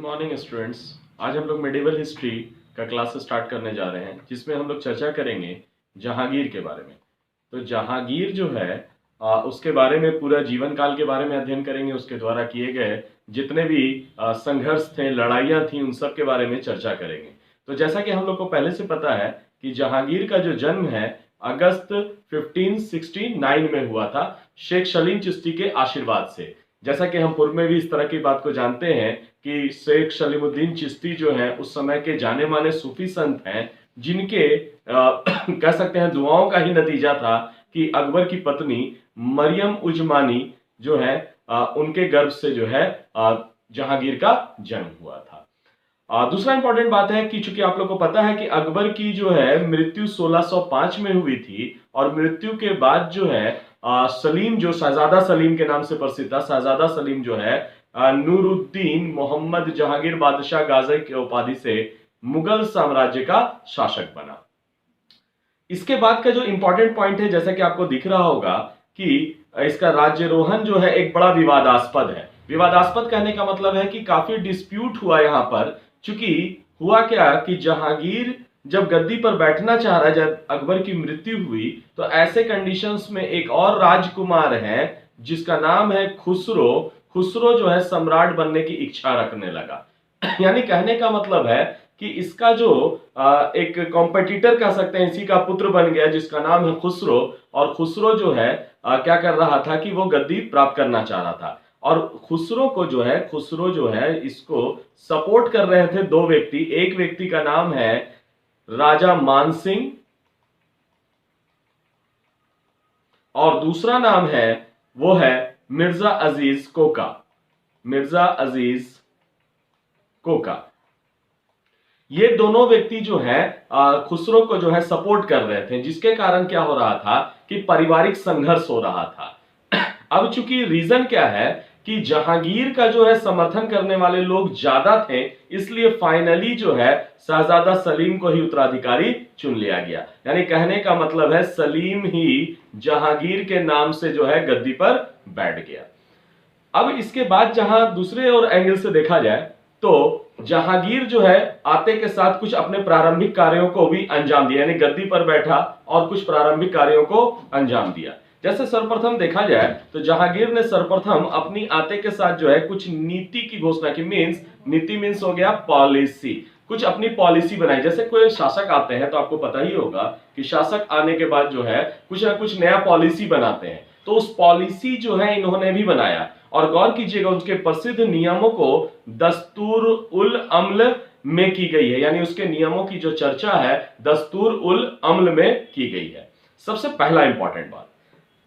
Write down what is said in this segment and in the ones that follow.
Morning students. आज हम लोग मेडिवल हिस्ट्री का क्लास स्टार्ट करने जा रहे हैं, जिसमें हम लोग चर्चा करेंगे जहांगीर के बारे में। तो जहांगीर जो है उसके बारे में पूरा जीवन काल के बारे में अध्ययन करेंगे। उसके द्वारा किए गए जितने भी संघर्ष थे, लड़ाइयाँ थी, उन सब के बारे में चर्चा करेंगे। तो जैसा कि हम लोग को पहले से पता है कि जहांगीर का जो जन्म है अगस्त 1569 में हुआ था, शेख सलीम चिश्ती के आशीर्वाद से। जैसा कि हम पूर्व में भी इस तरह की बात को जानते हैं कि शेख सलीमुद्दीन चिश्ती जो है उस समय के जाने माने सूफी संत हैं, जिनके कह सकते हैं दुआओं का ही नतीजा था कि अकबर की पत्नी मरियम उजमानी जो है उनके गर्भ से जो है जहांगीर का जन्म हुआ था। दूसरा इंपॉर्टेंट बात है कि चूंकि आप लोग को पता है कि अकबर की जो है मृत्यु 1605 में हुई थी, और मृत्यु के बाद जो है सलीम, जो शहजादा सलीम के नाम से प्रसिद्ध था, शहजादा सलीम जो है नूरुद्दीन मोहम्मद जहांगीर बादशाह गाजी के उपाधि से मुगल साम्राज्य का शासक बना। इसके बाद का जो इंपॉर्टेंट पॉइंट है, जैसा कि आपको दिख रहा होगा कि इसका राज्यरोहन जो है एक बड़ा विवादास्पद है। विवादास्पद कहने का मतलब है कि काफी डिस्प्यूट हुआ यहां पर। चूंकि हुआ क्या कि जहांगीर जब गद्दी पर बैठना चाह रहा है, जब अकबर की मृत्यु हुई, तो ऐसे कंडीशंस में एक और राजकुमार है जिसका नाम है खुसरो। खुसरो जो है सम्राट बनने की इच्छा रखने लगा। यानी कहने का मतलब है कि इसका जो एक कॉम्पिटिटर कह सकते हैं, इसी का पुत्र बन गया जिसका नाम है खुसरो। और खुसरो जो है क्या कर रहा था कि वो गद्दी प्राप्त करना चाह रहा था। और खुसरो जो है इसको सपोर्ट कर रहे थे दो व्यक्ति। एक व्यक्ति का नाम है राजा मानसिंह और दूसरा नाम है वो है मिर्जा अजीज कोका। मिर्जा अजीज कोका, ये दोनों व्यक्ति जो है खुसरो को जो है सपोर्ट कर रहे थे, जिसके कारण क्या हो रहा था कि पारिवारिक संघर्ष हो रहा था। अब चूंकि रीजन क्या है कि जहांगीर का जो है समर्थन करने वाले लोग ज्यादा थे, इसलिए फाइनली जो है शहजादा सलीम को ही उत्तराधिकारी चुन लिया गया। यानी कहने का मतलब है सलीम ही जहांगीर के नाम से जो है गद्दी पर बैठ गया। अब इसके बाद जहां दूसरे और एंगल से देखा जाए तो जहांगीर जो है आते के साथ कुछ अपने प्रारंभिक कार्यों को भी अंजाम दिया, यानी गद्दी पर बैठा और कुछ प्रारंभिक कार्यों को अंजाम दिया। जैसे सर्वप्रथम देखा जाए तो जहांगीर ने सर्वप्रथम अपनी आते के साथ जो है कुछ नीति की घोषणा की। नीति मीन्स हो गया पॉलिसी। कुछ अपनी पॉलिसी बनाई। जैसे कोई शासक आते हैं तो आपको पता ही होगा कि शासक आने के बाद जो है कुछ ना कुछ नया पॉलिसी बनाते हैं, तो उस पॉलिसी जो है इन्होंने भी बनाया। और गौर कीजिएगा उसके प्रसिद्ध नियमों को दस्तूर उल अम्ल में की गई है, यानी उसके नियमों की जो चर्चा है दस्तूर उल अम्ल में की गई है। सबसे पहला इंपॉर्टेंट बात,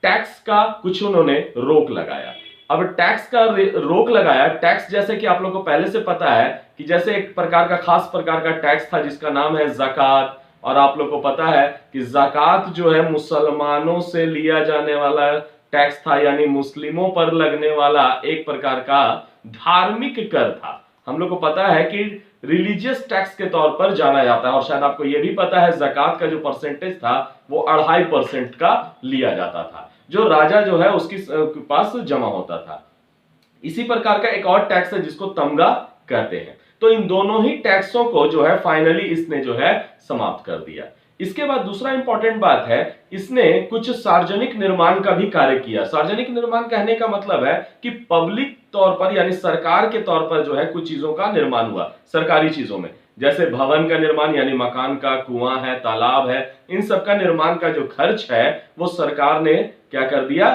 टैक्स का कुछ उन्होंने रोक लगाया। अब टैक्स का रोक लगाया, टैक्स जैसे कि आप लोगों को पहले से पता है कि जैसे एक प्रकार का खास प्रकार का टैक्स था जिसका नाम है ज़कात। और आप लोग को पता है कि ज़कात जो है मुसलमानों से लिया जाने वाला टैक्स था, यानी मुस्लिमों पर लगने वाला एक प्रकार का धार्मिक कर था। हम लोग को पता है कि रिलीजियस टैक्स के तौर पर जाना जाता है। और शायद आपको यह भी पता है ज़कात का जो परसेंटेज था वो 2.5% का लिया जाता था, जो राजा जो है उसके पास जमा होता था। इसी प्रकार का एक और टैक्स है जिसको तमगा कहते हैं। तो इन दोनों ही टैक्सों को जो है फाइनली इसने जो है समाप्त कर दिया। इसके बाद दूसरा इंपॉर्टेंट बात है, इसने कुछ सार्वजनिक निर्माण का भी कार्य किया। सार्वजनिक निर्माण कहने का मतलब है कि पब्लिक तौर पर यानी सरकार के तौर पर जो है कुछ चीजों का निर्माण हुआ सरकारी चीजों में। जैसे भवन का निर्माण यानी मकान का, कुआं है, तालाब है, इन सब का निर्माण का जो खर्च है वो सरकार ने क्या कर दिया,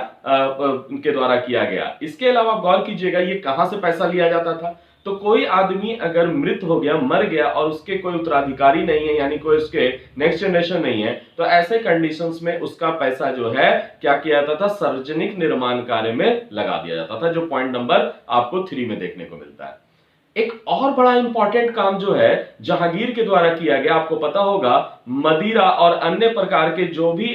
उनके द्वारा किया गया। इसके अलावा गौर कीजिएगा ये कहां से पैसा लिया जाता था। तो कोई आदमी अगर मृत हो गया, मर गया और उसके कोई उत्तराधिकारी नहीं है, यानी कोई उसके नेक्स्ट जनरेशन नहीं है, तो ऐसे कंडीशंस में उसका पैसा जो है क्या किया जाता था, सार्वजनिक निर्माण कार्य में लगा दिया जाता था, जो पॉइंट नंबर आपको 3 में देखने को मिलता है। एक और बड़ा इंपॉर्टेंट काम जो है जहांगीर के द्वारा किया गया, आपको पता होगा मदिरा और अन्य प्रकार के जो भी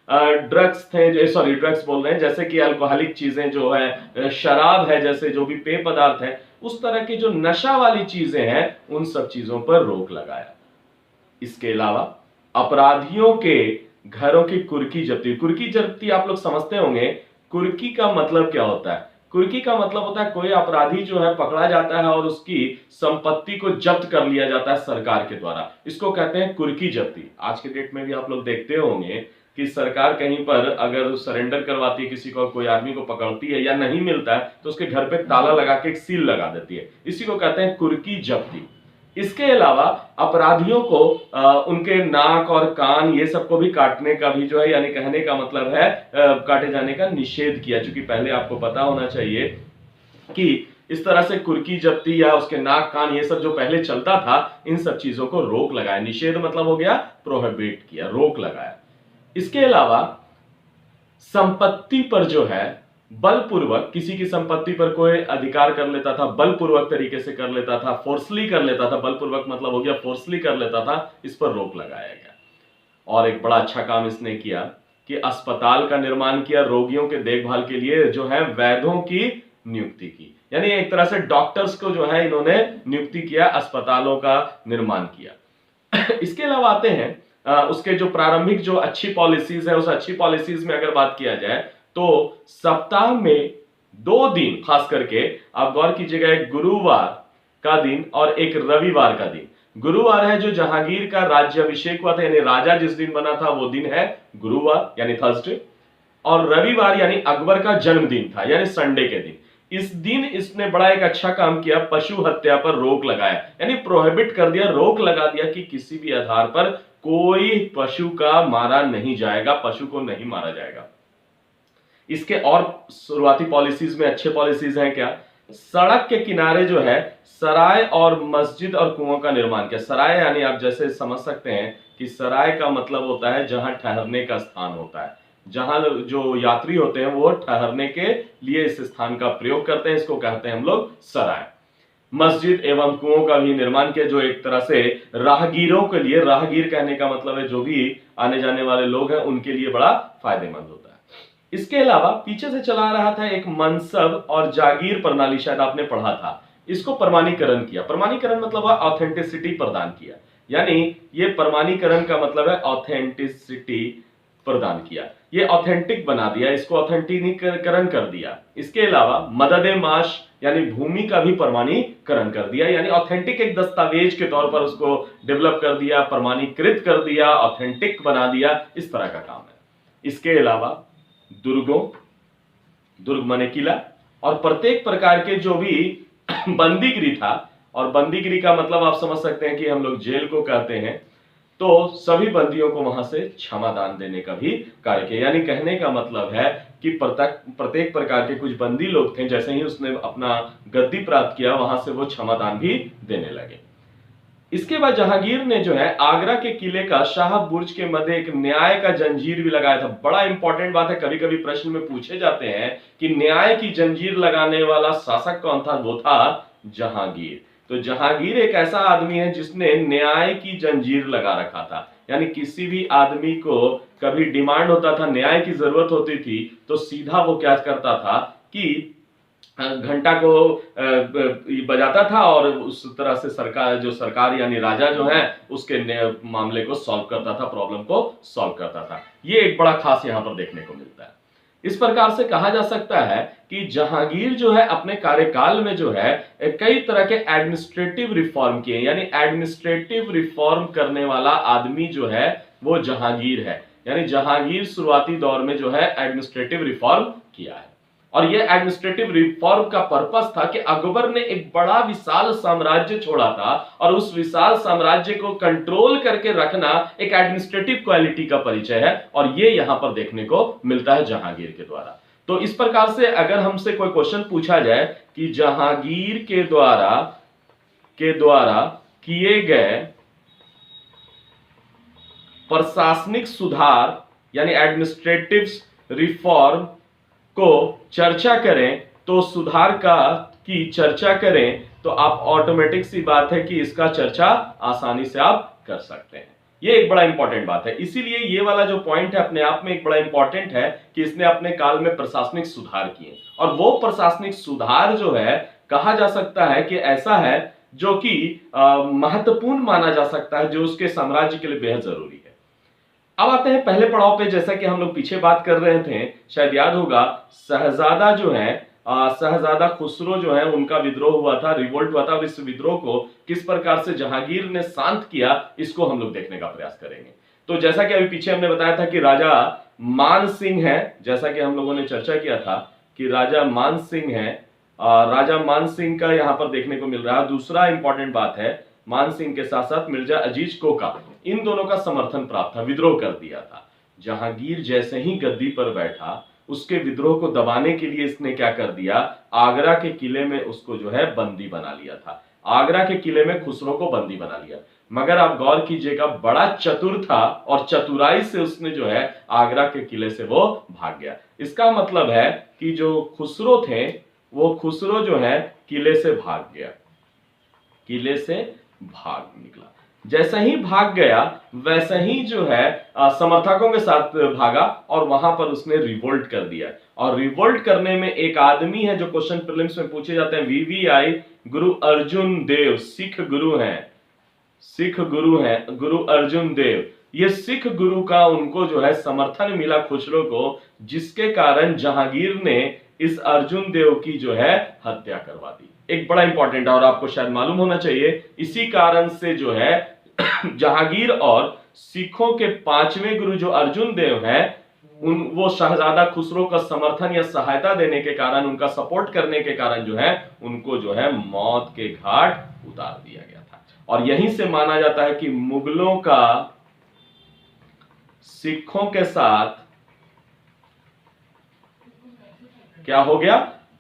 ड्रग्स थे, सॉरी ड्रग्स बोल रहे हैं, जैसे कि अल्कोहलिक चीजें जो है, शराब है, जैसे जो भी पेय पदार्थ है, उस तरह की जो नशा वाली चीजें हैं उन सब चीजों पर रोक लगाया। इसके अलावा अपराधियों के घरों की कुर्की जब्ती। कुर्की जब्ती आप लोग समझते होंगे, कुर्की का मतलब क्या होता है। कुर्की का मतलब होता है कोई अपराधी जो है पकड़ा जाता है और उसकी संपत्ति को जब्त कर लिया जाता है सरकार के द्वारा, इसको कहते हैं कुर्की जब्ती। आज के डेट में भी आप लोग देखते होंगे कि सरकार कहीं पर अगर सरेंडर करवाती है किसी को, कोई आदमी को पकड़ती है या नहीं मिलता है तो उसके घर पे ताला लगा के एक सील लगा देती है, इसी को कहते हैं कुर्की जब्ती। इसके अलावा अपराधियों को उनके नाक और कान ये सबको भी काटने का भी जो है, यानी कहने का मतलब है काटे जाने का निषेध किया, क्योंकि पहले आपको पता होना चाहिए कि इस तरह से कुर्की जब्ती या उसके नाक कान ये सब जो पहले चलता था, इन सब चीजों को रोक लगाया। निषेध मतलब हो गया प्रोहिबिट किया, रोक लगाया। इसके अलावा संपत्ति पर जो है बलपूर्वक, किसी की संपत्ति पर कोई अधिकार कर लेता था, बलपूर्वक तरीके से कर लेता था, फोर्सली कर लेता था, बलपूर्वक मतलब हो गया फोर्सली कर लेता था, इस पर रोक लगाया गया। और एक बड़ा अच्छा काम इसने किया कि अस्पताल का निर्माण किया, रोगियों के देखभाल के लिए जो है वैद्यों की नियुक्ति की, यानी एक तरह से डॉक्टर्स को जो है इन्होंने नियुक्ति किया, अस्पतालों का निर्माण किया। इसके अलावा आते हैं उसके जो प्रारंभिक जो अच्छी पॉलिसीज है, उस अच्छी पॉलिसीज में अगर बात किया जाए तो सप्ताह में 2 दिन, खास करके आप गौर कीजिएगा, एक गुरुवार का दिन और एक रविवार का दिन। गुरुवार है जो जहांगीर का राज्याभिषेक हुआ था, यानी राजा जिस दिन बना था वो दिन है गुरुवार यानी थर्सडे, और रविवार यानी अकबर का जन्मदिन था यानी संडे के दिन। इस दिन इसने बड़ा एक अच्छा काम किया, पशु हत्या पर रोक लगाया, यानी प्रोहिबिट कर दिया, रोक लगा दिया कि किसी भी आधार पर कोई पशु का मारा नहीं जाएगा, पशु को नहीं मारा जाएगा। इसके और शुरुआती पॉलिसीज में अच्छे पॉलिसीज हैं क्या, सड़क के किनारे जो है सराय और मस्जिद और कुओं का निर्माण किया। सराय यानी आप जैसे समझ सकते हैं कि सराय का मतलब होता है जहां ठहरने का स्थान होता है, जहां जो यात्री होते हैं वो ठहरने के लिए इस स्थान का प्रयोग करते हैं, इसको कहते हैं हम लोग सराय। मस्जिद एवं कुओं का भी निर्माण किया, जो एक तरह से राहगीरों के लिए, राहगीर कहने का मतलब है जो भी आने जाने वाले लोग हैं उनके लिए बड़ा फायदेमंद होता है। इसके अलावा पीछे से चला रहा था एक मनसब और जागीर प्रणाली, शायद आपने पढ़ा था, इसको प्रमाणीकरण किया। प्रमाणीकरण मतलब है ऑथेंटिसिटी प्रदान किया, यानी ये प्रमाणीकरण का मतलब है ऑथेंटिसिटी प्रदान किया, ये ऑथेंटिक बना दिया, इसको ऑथेंटिकरण कर दिया। इसके अलावा मददे माश यानी भूमि का भी प्रमाणीकरण कर दिया, यानी ऑथेंटिक एक दस्तावेज के तौर पर उसको डेवलप कर दिया, प्रमाणीकृत कर दिया, ऑथेंटिक बना दिया, इस तरह का काम है। इसके अलावा दुर्गों, दुर्ग माने किला, और प्रत्येक प्रकार के जो भी बंदीगिरी था, और बंदीगिरी का मतलब आप समझ सकते हैं कि हम लोग जेल को कहते हैं, तो सभी बंदियों को वहां से क्षमादान देने का भी कार्य किया। यानी कहने का मतलब है कि प्रत्येक प्रकार के कुछ बंदी लोग थे, जैसे ही उसने अपना गद्दी प्राप्त किया वहां से वो क्षमादान भी देने लगे। इसके बाद जहांगीर ने जो है आगरा के किले का शाह बुर्ज के मध्य एक न्याय का जंजीर भी लगाया था। बड़ा इंपॉर्टेंट बात है, कभी कभी प्रश्न में पूछे जाते हैं कि न्याय की जंजीर लगाने वाला शासक कौन था, वो था जहांगीर। तो जहांगीर एक ऐसा आदमी है जिसने न्याय की जंजीर लगा रखा था, यानी किसी भी आदमी को कभी डिमांड होता था, न्याय की जरूरत होती थी, तो सीधा वो क्या करता था कि घंटा को बजाता था और उस तरह से सरकार यानी राजा जो है उसके मामले को सॉल्व करता था, प्रॉब्लम को सॉल्व करता था। ये एक बड़ा खास यहां पर देखने को मिलता है। इस प्रकार से कहा जा सकता है कि जहांगीर जो है अपने कार्यकाल में जो है कई तरह के एडमिनिस्ट्रेटिव रिफॉर्म किए, यानी एडमिनिस्ट्रेटिव रिफॉर्म करने वाला आदमी जो है वो जहांगीर है, यानी जहांगीर शुरुआती दौर में जो है एडमिनिस्ट्रेटिव रिफॉर्म किया है। और यह एडमिनिस्ट्रेटिव रिफॉर्म का पर्पस था कि अकबर ने एक बड़ा विशाल साम्राज्य छोड़ा था और उस विशाल साम्राज्य को कंट्रोल करके रखना एक एडमिनिस्ट्रेटिव क्वालिटी का परिचय है, और यह यहां पर देखने को मिलता है जहांगीर के द्वारा। तो इस प्रकार से अगर हमसे कोई क्वेश्चन पूछा जाए कि जहांगीर के द्वारा किए गए प्रशासनिक सुधार यानी एडमिनिस्ट्रेटिव रिफॉर्म को चर्चा करें, तो सुधार की चर्चा करें तो आप ऑटोमेटिक सी बात है कि इसका चर्चा आसानी से आप कर सकते हैं। ये एक बड़ा इंपॉर्टेंट बात है, इसीलिए ये वाला जो पॉइंट है अपने आप में एक बड़ा इंपॉर्टेंट है कि इसने अपने काल में प्रशासनिक सुधार किए, और वो प्रशासनिक सुधार जो है कहा जा सकता है कि ऐसा है जो कि महत्वपूर्ण माना जा सकता है, जो उसके साम्राज्य के लिए बेहद जरूरी है। अब आते हैं पहले पड़ाव पे, जैसा कि हम लोग पीछे बात कर रहे थे, शायद याद होगा, शहजादा जो है शहजादा खुसरो जो है उनका विद्रोह हुआ था, रिवोल्ट हुआ था, और इस विद्रोह को किस प्रकार से जहांगीर ने शांत किया, इसको हम लोग देखने का प्रयास करेंगे। तो जैसा कि अभी पीछे हमने बताया था कि राजा मान सिंह है, जैसा कि हम लोगों ने चर्चा किया था कि राजा मान सिंह है, राजा मान सिंह का यहां पर देखने को मिल रहा है। दूसरा इंपॉर्टेंट बात है, मान सिंह के साथ साथ मिर्जा अजीज कोका, इन दोनों का समर्थन प्राप्त था, विद्रोह कर दिया था। जहांगीर जैसे ही गद्दी पर बैठा, उसके विद्रोह को दबाने के लिए इसने क्या कर दिया, आगरा के किले में उसको जो है बंदी बना लिया था। आगरा के किले में खुसरो को बंदी बना लिया। मगर आप गौर कीजिएगा, बड़ा चतुर था और चतुराई से उसने जो है आगरा के किले से वो भाग गया। इसका मतलब है कि जो खुसरो थे, वो खुसरो जो है किले से भाग गया, किले से भाग निकला। जैसा ही भाग गया वैसा ही जो है समर्थकों के साथ भागा और वहां पर उसने रिवोल्ट कर दिया। और रिवोल्ट करने में एक आदमी है जो क्वेश्चन प्रीलिम्स में पूछे जाते हैं, वीवीआई गुरु अर्जुन देव, सिख गुरु हैं, सिख गुरु हैं गुरु अर्जुन देव। ये सिख गुरु का उनको जो है समर्थन मिला खुसरो को, जिसके कारण जहांगीर ने इस अर्जुन देव की जो है हत्या करवा दी। एक बड़ा इंपॉर्टेंट और आपको शायद मालूम होना चाहिए, इसी कारण से जो है जहांगीर और सिखों के पांचवें गुरु जो अर्जुन देव हैं, वो शहजादा खुसरो का समर्थन या सहायता देने के कारण, उनका सपोर्ट करने के कारण जो है उनको जो है मौत के घाट उतार दिया गया था। और यहीं से माना जाता है कि मुगलों का सिखों के साथ क्या हो गया,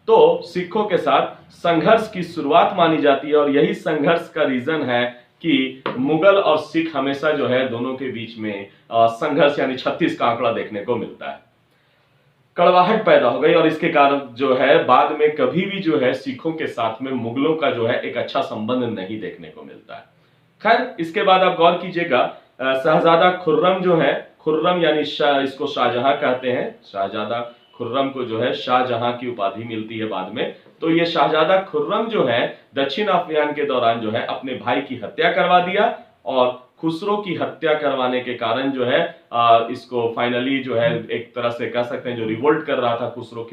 तो सिखों के साथ संघर्ष की शुरुआत मानी जाती है। और यही संघर्ष का रीजन है कि मुगल और सिख हमेशा जो है दोनों के बीच में संघर्ष यानी 36 का आंकड़ा देखने को मिलता है। कड़वाहट पैदा हो गई और इसके कारण जो है बाद में कभी भी जो है सिखों के साथ में मुगलों का जो है एक अच्छा संबंध नहीं देखने को मिलता है। खैर, इसके बाद आप गौर कीजिएगा, शहजादा खुर्रम जो है, खुर्रम यानी इसको शाहजहां कहते हैं, शहजादा खुर्रम को जो है शाहजहां की उपाधि मिलती है बाद में। तो ये शहजादा खुर्रम जो है दक्षिण अभियान के दौरान जो है अपने भाई की हत्या करवा दिया, और खुसरो की हत्या करवाने के कारण जो है इसको फाइनली जो है एक तरह से कह सकते हैं जो रिवोल्ट कर रहा था खुसरो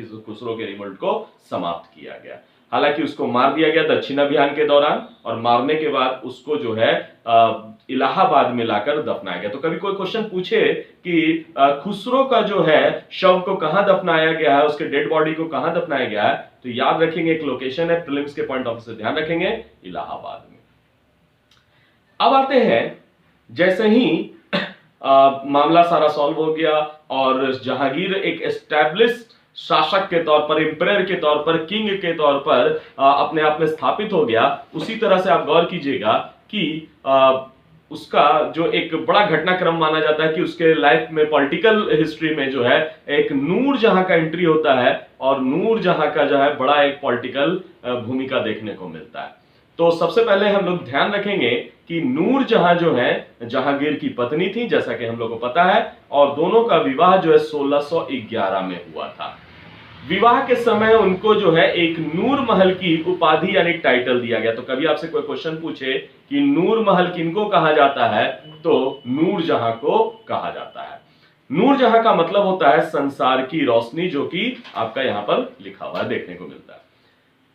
के रिवोल्ट को समाप्त किया गया। हालांकि उसको मार दिया गया दक्षिण अभियान के दौरान, और मारने के बाद उसको जो है इलाहाबाद में लाकर दफनाया गया। तो कभी कोई क्वेश्चन पूछे कि खुसरो का जो है शव को कहां दफनाया गया है, उसके डेड बॉडी को कहां दफनाया गया है, तो याद रखेंगे एक लोकेशन है, प्रीलिम्स के पॉइंट ऑफ व्यू से ध्यान रखेंगे, इलाहाबाद में। अब आते हैं, जैसे ही मामला सारा सॉल्व हो गया और जहांगीर एक एस्टैब्लिश्ड शासक के तौर पर, एम्परर के तौर पर, किंग के तौर पर अपने आप में स्थापित हो गया, उसी तरह से आप गौर कीजिएगा कि उसका जो एक बड़ा घटनाक्रम माना जाता है कि उसके लाइफ में पॉलिटिकल हिस्ट्री में जो है एक नूर जहां का एंट्री होता है, और नूर जहां का जो है बड़ा एक पॉलिटिकल भूमिका देखने को मिलता है। तो सबसे पहले हम लोग ध्यान रखेंगे कि नूर जहां जो है जहांगीर की पत्नी थी, जैसा कि हम लोग को पता है, और दोनों का विवाह जो है 1611 में हुआ था। विवाह के समय उनको जो है एक नूर महल की उपाधि यानी टाइटल दिया गया। तो कभी आपसे कोई क्वेश्चन पूछे कि नूर महल किनको कहा जाता है, तो नूर जहां को कहा जाता है। नूर जहां का मतलब होता है संसार की रोशनी, जो कि आपका यहां पर लिखा हुआ देखने को मिलता है।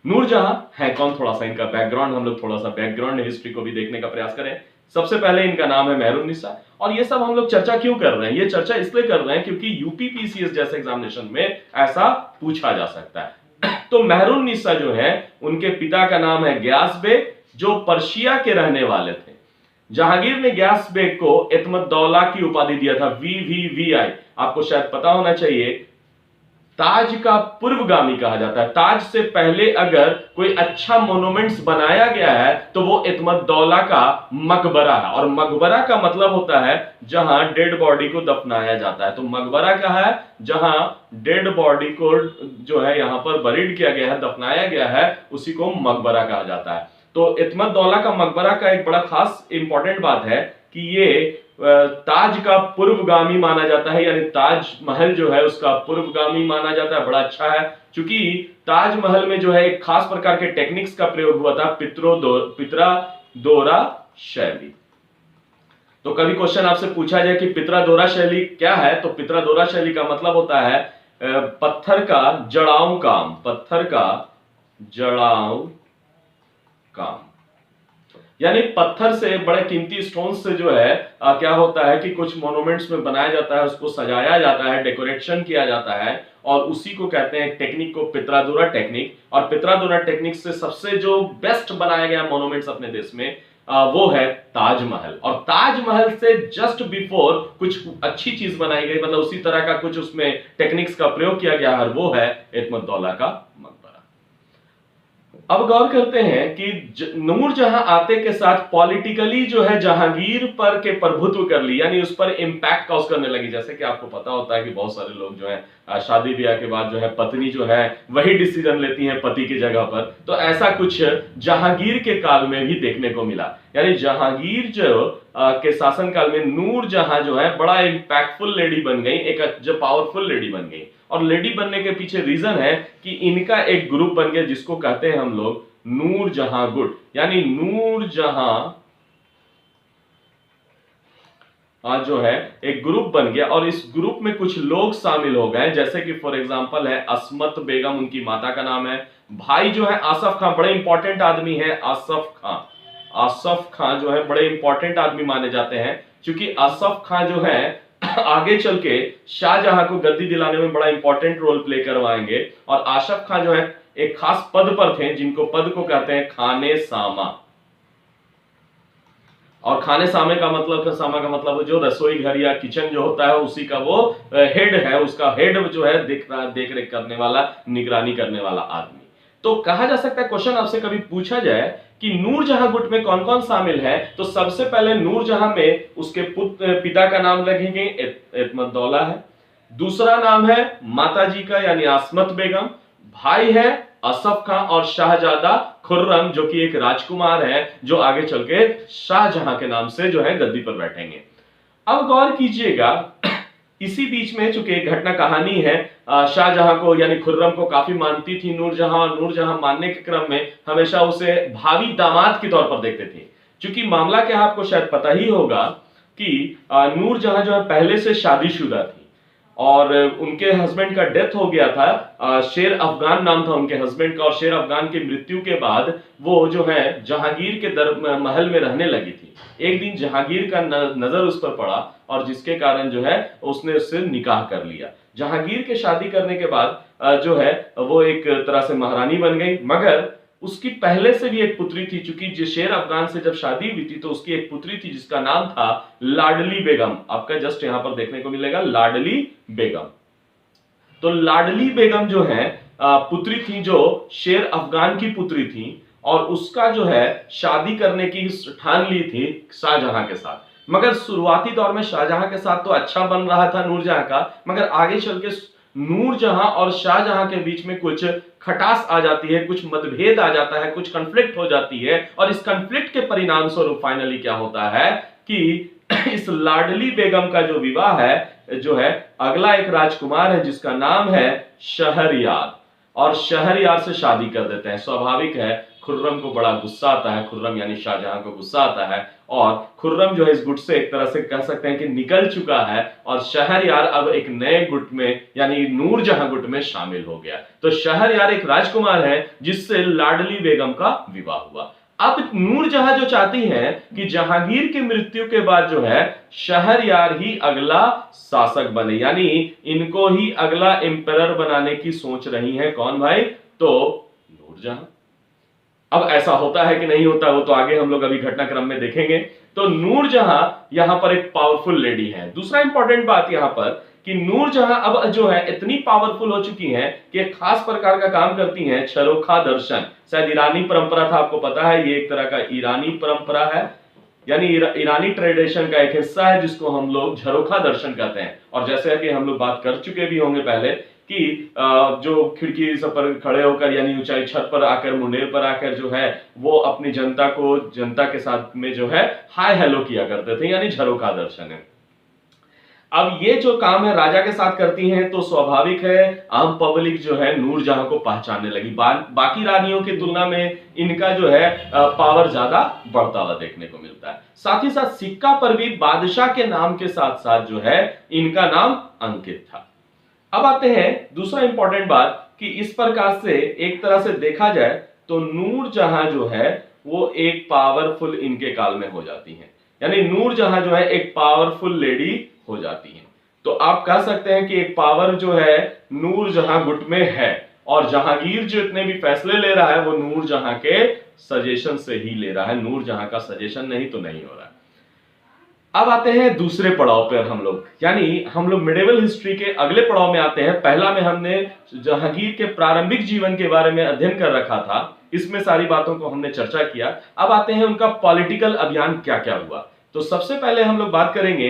नूर जहां है कौन, थोड़ा सा इनका बैकग्राउंड हम लोग थोड़ा सा बैकग्राउंड हिस्ट्री को भी देखने का प्रयास करें। सबसे पहले इनका नाम है मेहरुन्निसा। और ये सब हम लोग चर्चा क्यों कर रहे हैं, ये चर्चा इसलिए कर रहे हैं क्योंकि यूपीपीसीएस जैसे एग्जामिनेशन में ऐसा पूछा जा सकता है। तो मेहरुन्निसा जो है, उनके पिता का नाम है गयास बेग, जो पर्शिया के रहने वाले थे। जहांगीर ने गयास बेग को एतमद्दौला की उपाधि दिया था, VVVI। आपको शायद पता होना चाहिए, ताज का पूर्वगामी कहा जाता है। ताज से पहले अगर कोई अच्छा मोन्यूमेंट्स बनाया गया है तो वो एतमद्दौला का मकबरा है, और मकबरा का मतलब होता है जहां डेड बॉडी को दफनाया जाता है। तो मकबरा क्या है, जहां डेड बॉडी को जो है यहां पर बरीड किया गया है, दफनाया गया है, उसी को मकबरा कहा जाता है। तो एतमद्दौला का मकबरा का एक बड़ा खास इंपॉर्टेंट बात है कि ये ताज का पूर्वगामी माना जाता है, यानी ताजमहल जो है उसका पूर्वगामी माना जाता है। बड़ा अच्छा है, क्योंकि ताजमहल में जो है एक खास प्रकार के टेक्निक्स का प्रयोग हुआ था, पित्रा-दोरा शैली। तो कभी क्वेश्चन आपसे पूछा जाए कि पित्रा-दोरा शैली क्या है, तो पित्रा-दोरा शैली का मतलब होता है पत्थर का जड़ाऊ काम, पत्थर का जड़ाऊ काम, यानी पत्थर से, बड़े कीमती स्टोन से जो है क्या होता है कि कुछ मोन्यूमेंट्स में बनाया जाता है, उसको सजाया जाता है, डेकोरेशन किया जाता है, और उसी को कहते हैं टेक्निक को पित्रादुरा टेक्निक। और पित्रादुरा टेक्निक से सबसे जो बेस्ट बनाया गया मोन्यूमेंट्स अपने देश में वो है ताजमहल। और ताजमहल से जस्ट बिफोर कुछ अच्छी चीज बनाई गई, मतलब उसी तरह का कुछ उसमें टेक्निक्स का प्रयोग किया गया है, वो है इत्मत-दौला का मकबरा। अब गौर करते हैं कि नूरजहां आते के साथ पॉलिटिकली जो है जहांगीर पर के प्रभुत्व कर ली, यानी उस पर इंपैक्ट कॉज करने लगी। जैसे कि आपको पता होता है कि बहुत सारे लोग जो है शादी ब्याह के बाद जो है पत्नी जो है वही डिसीजन लेती है पति की जगह पर, तो ऐसा कुछ जहांगीर के काल में भी देखने को मिला। यानी जहांगीर जो के शासनकाल में नूरजहां जो है बड़ा इंपैक्टफुल लेडी बन गई, एक जो पावरफुल लेडी बन गई। और लेडी बनने के पीछे रीजन है कि इनका एक ग्रुप बन गया जिसको कहते हैं हम लोग नूरजहां गुट, यानी नूरजहां जो है एक ग्रुप बन गया। और इस ग्रुप में कुछ लोग शामिल हो गए, जैसे कि फॉर एग्जांपल है असमत बेगम, उनकी माता का नाम है। भाई जो है आसफ खां, बड़े इंपॉर्टेंट आदमी है आसफ खां। आसफ खां जो है बड़े इंपॉर्टेंट आदमी माने जाते हैं, क्योंकि आसफ खां जो है आगे चल के शाहजहां को गद्दी दिलाने में बड़ा इंपॉर्टेंट रोल प्ले करवाएंगे। और आसफ खां जो है एक खास पद पर थे, जिनको पद को कहते हैं खाने सामा। और खाने सामे का मतलब, सामा का मतलब जो रसोई घर या किचन जो होता है उसी का वो हेड है, उसका हेड जो है देख रेख करने वाला, निगरानी करने वाला आदमी। तो कहा जा सकता है, क्वेश्चन आपसे कभी पूछा जाए कि नूरजहां गुट में कौन कौन शामिल है, तो सबसे पहले नूरजहां में उसके पिता का नाम लगेंगे, इत्मत-दौला है। दूसरा नाम है माताजी का, यानी आसमत बेगम। भाई है असफ खां, और शाहजादा खुर्रम जो कि एक राजकुमार है, जो आगे चल के शाहजहां के नाम से जो है गद्दी पर बैठेंगे। अब गौर कीजिएगा, इसी बीच में चूंकि एक घटना कहानी है, शाहजहां को यानी खुर्रम को काफी मानती थी नूरजहां, और नूरजहां मानने के क्रम में हमेशा उसे भावी दामाद के तौर पर देखते थे। क्योंकि मामला क्या है आपको शायद पता ही होगा कि नूरजहां जो है पहले से शादीशुदा थी, और उनके हस्बैंड का डेथ हो गया था, शेर अफगान नाम था उनके हस्बैंड का। और शेर अफगान की मृत्यु के बाद वो जो है जहांगीर के महल में रहने लगी थी। एक दिन जहांगीर का नजर उस पर पड़ा, और जिसके कारण जो है उसने उससे निकाह कर लिया। जहांगीर के शादी करने के बाद जो है वो एक तरह से महारानी बन गई, मगर उसकी पहले से भी एक पुत्री थी। चूंकि शेर अफगान से जब शादी हुई थी तो उसकी एक पुत्री थी जिसका नाम था लाडली बेगम। आपका जस्ट यहां पर देखने को मिलेगा लाडली बेगम। तो लाडली बेगम जो है पुत्री थी, जो शेर अफगान की पुत्री थी, और उसका जो है शादी करने की ठान ली थी शाहजहां के साथ। मगर शुरुआती दौर में शाहजहां के साथ तो अच्छा बन रहा था नूरजहां का, मगर आगे चल के नूरजहां और शाहजहां के बीच में कुछ खटास आ जाती है, कुछ मतभेद आ जाता है, कुछ कंफ्लिक्ट हो जाती है। और इस कंफ्लिक्ट के परिणाम स्वरूप फाइनली क्या होता है कि इस लाडली बेगम का जो विवाह है जो है अगला एक राजकुमार है जिसका नाम है शहरयार, और शहरयार से शादी कर देते हैं। स्वाभाविक है, खुर्रम को बड़ा गुस्सा आता है, खुर्रम यानी शाहजहां को गुस्सा आता है, और खुर्रम जो है इस गुट से एक तरह से कह सकते हैं कि निकल चुका है, और शहरयार अब एक नए गुट में यानी नूरजहां गुट में शामिल हो गया। तो शहरयार एक राजकुमार है जिससे लाडली बेगम का विवाह हुआ। अब नूरजहां जो चाहती हैं कि जहांगीर की मृत्यु के बाद जो है शहरयार ही अगला शासक बने, यानी इनको ही अगला एम्परर बनाने की सोच रही है। कौन भाई? तो नूरजहां। अब ऐसा होता है कि नहीं होता, वो तो आगे हम लोग अभी घटनाक्रम में देखेंगे। तो नूरजहां यहां पर एक पावरफुल लेडी है। दूसरा इंपॉर्टेंट बात यहां पर कि नूरजहां अब जो है इतनी पावरफुल हो चुकी हैं कि एक खास प्रकार का काम करती हैं, झरोखा दर्शन। शायद ईरानी परंपरा था, आपको पता है, ये एक तरह का ईरानी परंपरा है, यानी ईरानी ट्रेडिशन का एक हिस्सा है जिसको हम लोग झरोखा दर्शन कहते हैं। और जैसे कि हम लोग बात कर चुके भी होंगे पहले कि जो खिड़की सब पर खड़े होकर यानी ऊंचाई छत पर आकर, मुंडेर पर आकर जो है वो अपनी जनता के साथ में जो है हाय हेलो किया करते थे, यानी झरोखा दर्शन है। अब ये जो काम है राजा के साथ करती हैं, तो स्वाभाविक है आम पब्लिक जो है नूरजहां को पहचानने लगी। बाकी रानियों की तुलना में इनका जो है पावर ज्यादा बढ़ता हुआ देखने को मिलता है। साथ ही साथ सिक्का पर भी बादशाह के नाम के साथ साथ जो है इनका नाम अंकित था। अब आते हैं दूसरा इंपॉर्टेंट बात कि इस प्रकार से एक तरह से देखा जाए तो नूरजहां जो है वो एक पावरफुल इनके काल में हो जाती है, यानी नूरजहां जो है एक पावरफुल लेडी हो जाती है। तो आप कह सकते हैं कि एक पावर जो है नूरजहां गुट में है, और जहांगीर जो इतने भी फैसले ले रहा है वो नूरजहां के सजेशन से ही ले रहा है, नूरजहां का सजेशन नहीं तो नहीं हो रहा है। अब आते हैं दूसरे पड़ाव पर हम लोग, यानी हम लोग मिडिवल हिस्ट्री के अगले पड़ाव में आते हैं। पहला में हमने जहांगीर के प्रारंभिक जीवन के बारे में अध्ययन कर रखा था, इसमें सारी बातों को हमने चर्चा किया। अब आते हैं उनका पॉलिटिकल अभियान क्या क्या हुआ। तो सबसे पहले हम लोग बात करेंगे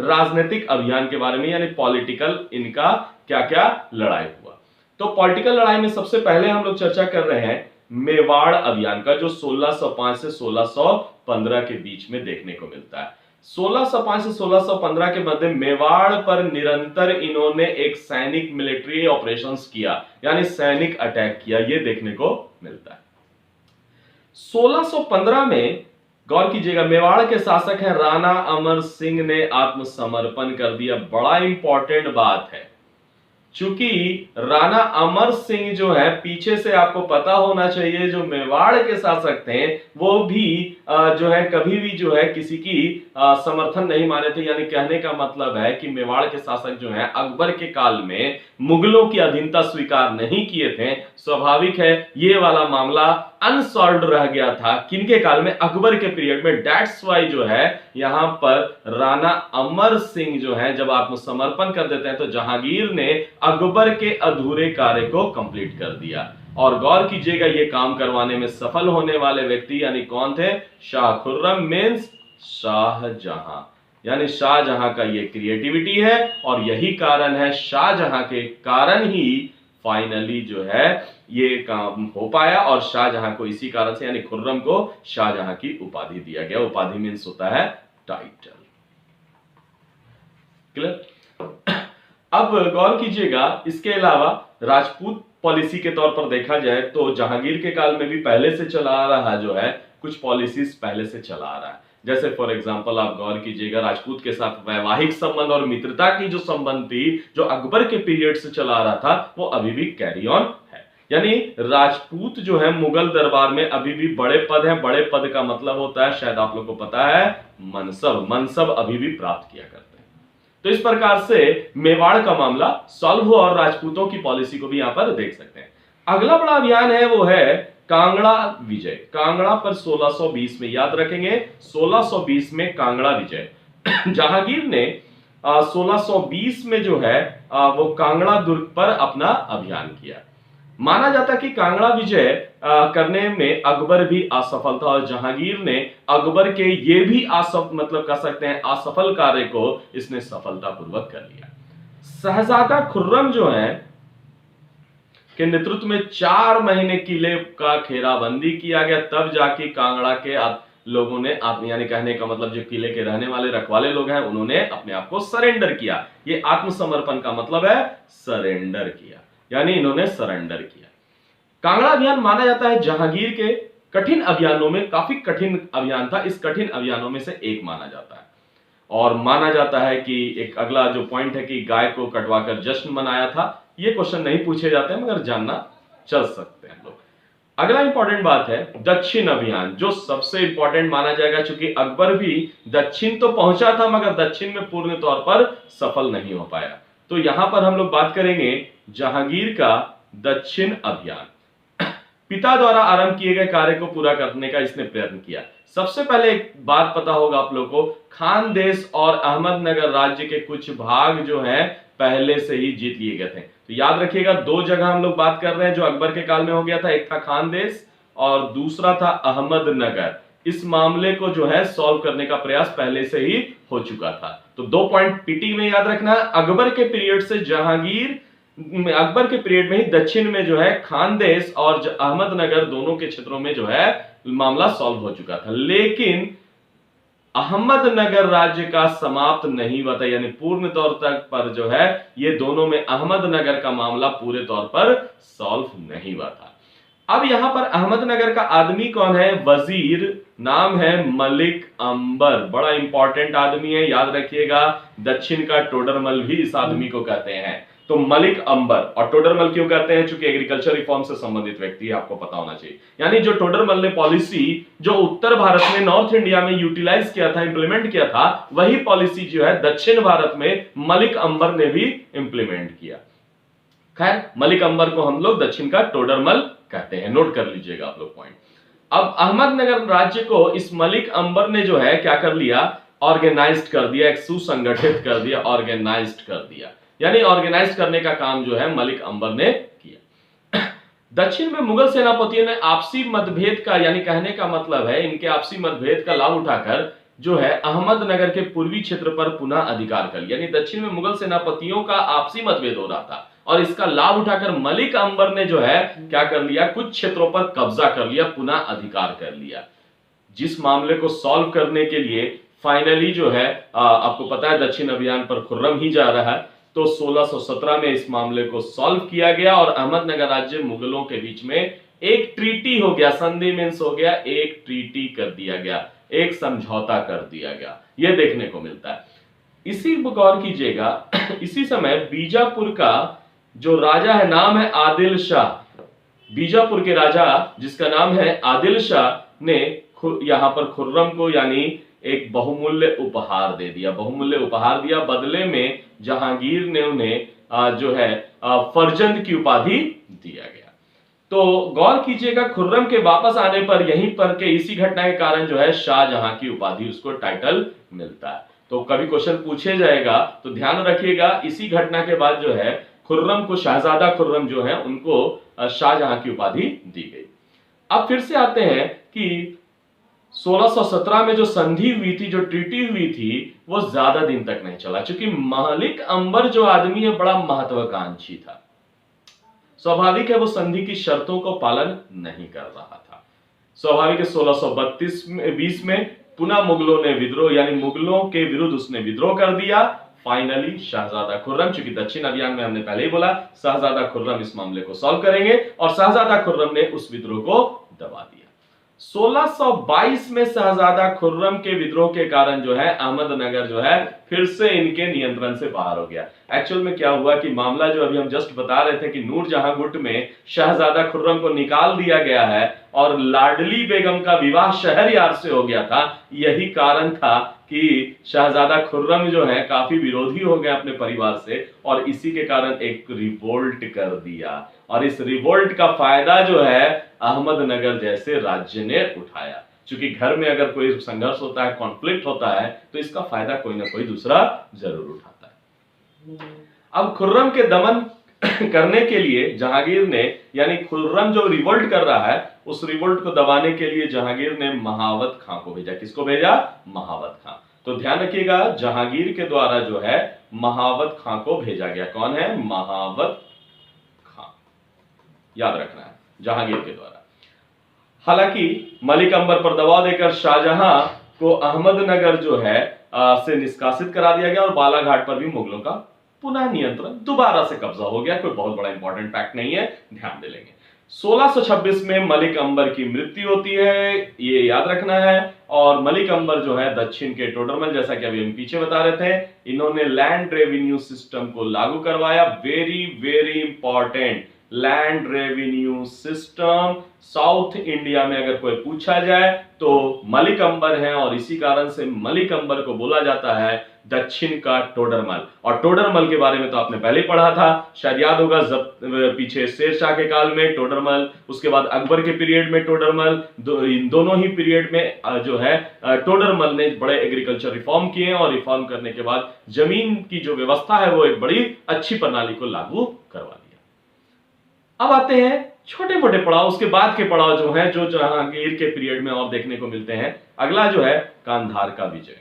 राजनीतिक अभियान के बारे में, यानी पॉलिटिकल इनका क्या क्या लड़ाई हुआ। तो पॉलिटिकल लड़ाई में सबसे पहले हम लोग चर्चा कर रहे हैं मेवाड़ अभियान का, जो 1605 से 1615 के बीच में देखने को मिलता है। 1605 से 1615 के मध्य मेवाड़ पर निरंतर इन्होंने एक सैनिक मिलिट्री ऑपरेशंस किया, यानी सैनिक अटैक किया, यह देखने को मिलता है। 1615 में गौर कीजिएगा, मेवाड़ के शासक हैं राणा अमर सिंह ने आत्मसमर्पण कर दिया। बड़ा इंपॉर्टेंट बात है, चूंकि राणा अमर सिंह जो है, पीछे से आपको पता होना चाहिए, जो मेवाड़ के शासक थे वो भी जो है कभी भी जो है किसी की समर्थन नहीं माने थे। यानी कहने का मतलब है कि मेवाड़ के शासक जो है अकबर के काल में मुगलों की अधीनता स्वीकार नहीं किए थे। स्वाभाविक है ये वाला मामला अनसॉल्व्ड रह गया था किनके काल में, अकबर के पीरियड में। दैट्स वाई जो है यहां पर राणा अमर सिंह जो है जब आत्मसमर्पण कर देते हैं तो जहांगीर ने अकबर के अधूरे कार्य को कंप्लीट कर दिया। और गौर कीजिएगा ये काम करवाने में सफल होने वाले व्यक्ति यानी कौन थे, शाह खुर्रम मींस शाहजहां। यानी शाहजहां का ये क्रिएटिविटी है, और यही कारण है, शाहजहां के कारण ही फाइनली जो है ये काम हो पाया, और शाहजहां को इसी कारण से यानी खुर्रम को शाहजहां की उपाधि दिया गया। उपाधि मींस होता है टाइटल। क्लियर। अब गौर कीजिएगा, इसके अलावा राजपूत पॉलिसी के तौर पर देखा जाए तो जहांगीर के काल में भी पहले से चला आ रहा जो है कुछ पॉलिसीज पहले से चला आ रहा है। जैसे फॉर एग्जांपल आप गौर कीजिएगा, राजपूत के साथ वैवाहिक संबंध और मित्रता की जो संबंध थी जो अकबर के पीरियड से चला आ रहा था वो अभी भी कैरी ऑन है। यानी राजपूत जो है मुगल दरबार में अभी भी बड़े पद हैं। बड़े पद का मतलब होता है, शायद आप लोग को पता है, मनसब। मनसब अभी भी प्राप्त किया करते हैं। तो इस प्रकार से मेवाड़ का मामला सॉल्व हुआ, और राजपूतों की पॉलिसी को भी यहां पर देख सकते हैं। अगला बड़ा अभियान है वो है कांगड़ा विजय। कांगड़ा पर 1620 में, याद रखेंगे 1620 में कांगड़ा विजय। जहांगीर ने 1620 में जो है वो कांगड़ा दुर्ग पर अपना अभियान किया। माना जाता कि कांगड़ा विजय करने में अकबर भी असफल था, और जहांगीर ने अकबर के ये भी मतलब कह सकते हैं असफल कार्य को इसने सफलतापूर्वक कर लिया। शहजादा खुर्रम जो है के नेतृत्व में 4 महीने किले का घेराबंदी किया गया, तब जाके कांगड़ा के लोगों ने यानी कहने का मतलब जो किले के रहने वाले रखवाले लोग हैं उन्होंने अपने आप को सरेंडर किया। ये आत्मसमर्पण का मतलब है सरेंडर किया, यानी इन्होंने सरेंडर किया। कांगड़ा अभियान माना जाता है जहांगीर के कठिन अभियानों में, काफी कठिन अभियान था, इस कठिन अभियानों में से एक माना जाता है। और माना जाता है कि एक अगला जो पॉइंट है कि गाय को कटवाकर जश्न मनाया था। ये क्वेश्चन नहीं पूछे जाते हैं मगर जानना चल सकते हैं लोग। अगला इंपॉर्टेंट बात है दक्षिण अभियान, जो सबसे इंपॉर्टेंट माना जाएगा, क्योंकि अकबर भी दक्षिण तो पहुंचा था मगर दक्षिण में पूर्ण तौर पर सफल नहीं हो पाया। तो यहां पर हम लोग बात करेंगे जहांगीर का दक्षिण अभियान। पिता द्वारा आरंभ किए गए कार्य को पूरा करने का इसने प्रयत्न किया। सबसे पहले एक बात पता होगा आप लोगों को, खानदेश और अहमदनगर राज्य के कुछ भाग जो है पहले से ही जीत लिए गए थे। तो याद रखिएगा 2 जगह हम लोग बात कर रहे हैं जो अकबर के काल में हो गया था, एक था खानदेश और दूसरा था अहमदनगर। इस मामले को जो है सॉल्व करने का प्रयास पहले से ही हो चुका था। तो 2 पॉइंट पीटी में याद रखना है, अकबर के पीरियड से जहांगीर, अकबर के पीरियड में ही दक्षिण में जो है खानदेश और अहमदनगर दोनों के क्षेत्रों में जो है मामला सॉल्व हो चुका था, लेकिन अहमदनगर राज्य का समाप्त नहीं हुआ था, यानी पूर्ण तौर तक पर जो है ये दोनों में अहमदनगर का मामला पूरे तौर पर सॉल्व नहीं हुआ था। अब यहां पर अहमदनगर का आदमी कौन है, वजीर, नाम है मलिक अंबर। बड़ा इंपॉर्टेंट आदमी है, याद रखिएगा। दक्षिण का टोडरमल भी इस आदमी को कहते हैं। तो मलिक अंबर, और टोडरमल क्यों कहते हैं? चूंकि एग्रीकल्चर रिफॉर्म से संबंधित व्यक्ति है, आपको पता होना चाहिए। यानी जो टोडरमल ने पॉलिसी जो उत्तर भारत में, नॉर्थ इंडिया में यूटिलाइज किया था, इंप्लीमेंट किया था, वही पॉलिसी जो है दक्षिण भारत में मलिक अंबर ने भी इंप्लीमेंट किया। खैर, मलिक अंबर को हम लोग दक्षिण का टोडरमल कहते हैं, नोट कर लीजिएगा आप लोग पॉइंट। अब अहमदनगर राज्य को इस मलिक अंबर ने जो है क्या कर लिया? ऑर्गेनाइज्ड कर दिया, एक सुसंगठित कर दिया, ऑर्गेनाइज्ड कर दिया। यानी ऑर्गेनाइज करने का काम जो है मलिक अंबर ने किया। दक्षिण में मुगल सेनापतियों ने आपसी मतभेद का, यानी कहने का मतलब है इनके आपसी मतभेद का लाभ उठाकर जो है अहमदनगर के पूर्वी क्षेत्र पर पुनः अधिकार कर लिया। यानी दक्षिण में मुगल सेनापतियों का आपसी मतभेद हो रहा था और इसका लाभ उठाकर मलिक अंबर ने जो है क्या कर लिया? कुछ क्षेत्रों पर कब्जा कर लिया, पुनः अधिकार कर लिया। जिस मामले को सॉल्व करने के लिए फाइनली जो है आपको पता है दक्षिण अभियान पर खुर्रम ही जा रहा है, तो 1617 में इस मामले को सॉल्व किया गया और अहमदनगर राज्य मुगलों के बीच में एक ट्रीटी हो गया, संधि मीन्स हो गया, एक ट्रीटी कर दिया गया, एक समझौता कर दिया गया। यह देखने को मिलता है। इसी गौर कीजिएगा, इसी समय बीजापुर का जो राजा है, नाम है आदिल शाह। बीजापुर के राजा जिसका नाम है आदिल शाह ने यहां पर खुर्रम को यानी एक बहुमूल्य उपहार दे दिया, बहुमूल्य उपहार दिया। बदले में जहांगीर ने उन्हें जो है फर्जंद की उपाधि दिया गया। तो गौर कीजिएगा, खुर्रम के वापस आने पर यहीं पर के इसी घटना के कारण जो है शाहजहां की उपाधि, उसको टाइटल मिलता है। तो कभी क्वेश्चन पूछे जाएगा तो ध्यान रखिएगा, इसी घटना के बाद जो है खुर्रम को, शहजादा खुर्रम जो है उनको शाहजहां की उपाधि दी गई। अब फिर से आते हैं कि 1617 में जो संधि हुई थी, जो ट्रीटी हुई थी, वो ज्यादा दिन तक नहीं चला, क्योंकि मलिक अंबर जो आदमी है बड़ा महत्वाकांक्षी था। स्वाभाविक है वो संधि की शर्तों को पालन नहीं कर रहा था। स्वाभाविक है 1632 में पुनः मुगलों ने विद्रोह, यानी मुगलों के विरुद्ध उसने विद्रोह कर दिया। फाइनली शहजादा खुर्रम, चूंकि दक्षिण अभियान में हमने पहले ही बोला शहजादा खुर्रम इस मामले को सॉल्व करेंगे, और शहजादा खुर्रम ने उस विद्रोह को दबा दिया। 1622 में शहजादा खुर्रम के विद्रोह के कारण जो है अहमदनगर जो है फिर से इनके नियंत्रण से बाहर हो गया। एक्चुअल में क्या हुआ कि मामला जो अभी हम जस्ट बता रहे थे कि नूरजहां गुट में शहजादा खुर्रम को निकाल दिया गया है और लाडली बेगम का विवाह शहरयार से हो गया था। यही कारण था कि शहजादा खुर्रम जो है काफी विरोधी हो गए अपने परिवार से और इसी के कारण एक रिवोल्ट कर दिया, और इस रिवोल्ट का फायदा जो है अहमदनगर जैसे राज्य ने उठाया। क्योंकि घर में अगर कोई संघर्ष होता है, कॉन्फ्लिक्ट होता है, तो इसका फायदा कोई ना कोई दूसरा जरूर उठाता है। अब खुर्रम के दमन करने के लिए जहांगीर ने, यानी खुर्रम जो रिवोल्ट कर रहा है उस रिवोल्ट को दबाने के लिए जहांगीर ने महावत खां को भेजा। किसको भेजा? महावत खां। तो ध्यान रखिएगा, जहांगीर के द्वारा जो है महावत खां को भेजा गया। कौन है? महावत खां, याद रखना है, जहांगीर के द्वारा। हालांकि मलिक अंबर पर दबाव देकर शाहजहां को अहमदनगर जो है से निष्कासित करा दिया गया और बालाघाट पर भी मुगलों का पुनः नियंत्रण, दोबारा से कब्जा हो गया। कोई बहुत बड़ा इंपॉर्टेंट फैक्ट नहीं है, ध्यान दे लेंगे। 1626 में मलिक अंबर की मृत्यु होती है, ये याद रखना है। और मलिक अंबर जो है दक्षिण के टोडरमल, जैसा कि अभी हम पीछे बता रहे थे, इन्होंने लैंड रेवेन्यू सिस्टम को लागू करवाया। Very very important, land revenue system. South India में अगर कोई पूछा जाए तो मलिक अंबर है, और इसी कारण से मलिक अंबर को बोला जाता है दक्षिण का टोडरमल। और टोडरमल के बारे में तो आपने पहले पढ़ा था, शायद याद होगा, पीछे शेरशाह के काल में टोडरमल, उसके बाद अकबर के पीरियड में टोडरमल, इन दोनों ही पीरियड में जो है टोडरमल ने बड़े एग्रीकल्चर रिफॉर्म किए, और रिफॉर्म करने के बाद जमीन की जो व्यवस्था है वो एक बड़ी अच्छी प्रणाली को लागू करवा दिया। अब आते हैं छोटे मोटे पड़ाव, उसके बाद के पड़ाव जो हैं, जो जहांगीर के पीरियड में और देखने को मिलते हैं। अगला जो है कांधार का विजय।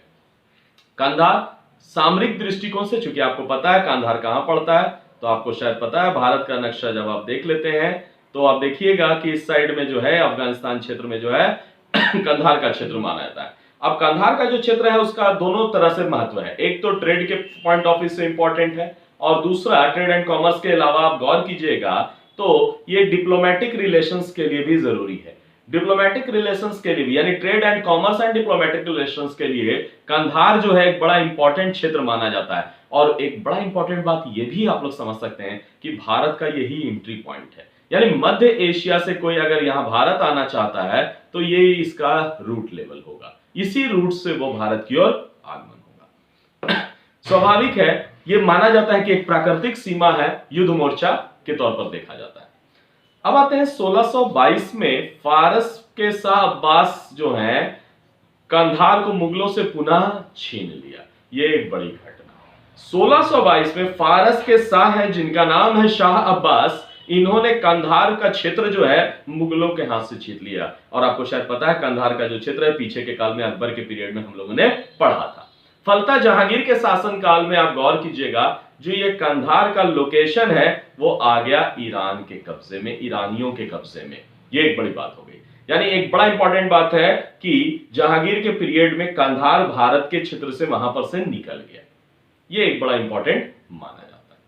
कांधार सामरिक दृष्टिकोण से, चूंकि आपको पता है कांधार कहां पड़ता है, तो आपको शायद पता है, भारत का नक्शा जब आप देख लेते हैं तो आप देखिएगा कि इस साइड में जो है अफगानिस्तान क्षेत्र में जो है कंधार का क्षेत्र माना जाता है। अब कंधार का जो क्षेत्र है उसका दोनों तरह से महत्व है। एक तो ट्रेड के पॉइंट ऑफ व्यू से इंपॉर्टेंट है, और दूसरा ट्रेड एंड कॉमर्स के अलावा आप गौर कीजिएगा तो ये डिप्लोमेटिक रिलेशंस के लिए भी जरूरी है। डिप्लोमेटिक रिलेशंस के लिए भी, यानी trade and commerce and diplomatic relations के लिए कंधार जो है एक बड़ा इंपॉर्टेंट क्षेत्र माना जाता है। और एक बड़ा इंपॉर्टेंट बात यह भी आप लोग समझ सकते हैं कि भारत का यही एंट्री पॉइंट है, यानी मध्य एशिया से कोई अगर यहां भारत आना चाहता है तो ये इसका रूट लेवल होगा, इसी रूट से वो भारत की ओर आगमन होगा। स्वाभाविक है, ये माना जाता है कि एक प्राकृतिक सीमा है, युद्ध मोर्चा के तौर पर देखा जाता है। अब आते हैं 1622 में फारस के शाह अब्बास जो हैं कंधार को मुगलों से पुनः छीन लिया। ये एक बड़ी घटना। 1622 में फारस के शाह हैं जिनका नाम है शाह अब्बास, इन्होंने कंधार का क्षेत्र जो है मुगलों के हाथ से छीन लिया। और आपको शायद पता है कंधार का जो क्षेत्र है पीछे के काल में अकबर के पीरियड में हम लोगों ने पढ़ा था। फलता जहांगीर के शासन काल में आप गौर कीजिएगा, जो ये कंधार का लोकेशन है वो आ गया ईरान के कब्जे में, ईरानियों के कब्जे में। ये एक बड़ी बात हो गई, यानी एक बड़ा इंपॉर्टेंट बात है कि जहांगीर के पीरियड में कंधार भारत के क्षेत्र से वहां पर से निकल गया। ये एक बड़ा इंपॉर्टेंट माना जाता है।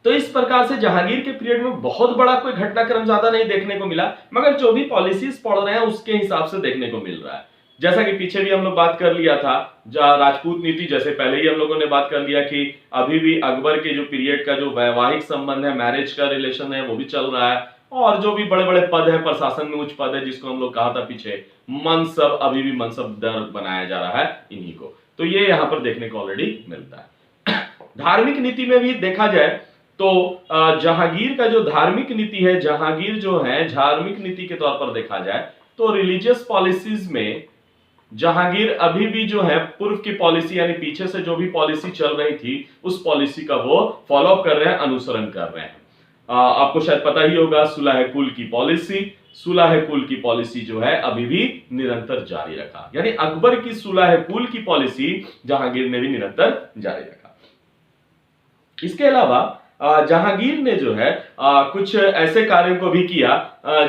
तो इस प्रकार से जहांगीर के पीरियड में बहुत बड़ा कोई घटनाक्रम ज्यादा नहीं देखने को मिला, मगर जो भी पॉलिसीज पढ़ रहे हैं उसके हिसाब से देखने को मिल रहा है। जैसा कि पीछे भी हम लोग बात कर लिया था, राजपूत नीति, जैसे पहले ही हम लोगों ने बात कर लिया कि अभी भी अकबर के जो पीरियड का जो वैवाहिक संबंध है, मैरिज का रिलेशन है, वो भी चल रहा है। और जो भी बड़े बड़े पद है प्रशासन में, उच्च पद है, जिसको हम लोग कहा था पीछे मनसब, अभी भी मनसब दर बनाया जा रहा है इन्हीं को। तो ये यहां पर देखने को ऑलरेडी मिलता है। धार्मिक नीति में भी देखा जाए तो जहांगीर का जो धार्मिक नीति है, जहांगीर जो है धार्मिक नीति के तौर पर देखा जाए तो रिलीजियस पॉलिसीज में जहांगीर अभी भी जो है पूर्व की पॉलिसी, यानी पीछे से जो भी पॉलिसी चल रही थी उस पॉलिसी का वो फॉलोअप कर रहे हैं, अनुसरण कर रहे हैं। आपको शायद पता ही होगा सुलह कुल की पॉलिसी, सुलह कुल की पॉलिसी जो है अभी भी निरंतर जारी रखा, यानी अकबर की सुलह कुल की पॉलिसी जहांगीर ने भी निरंतर जारी रखा। इसके अलावा जहांगीर ने जो है कुछ ऐसे कार्यों को भी किया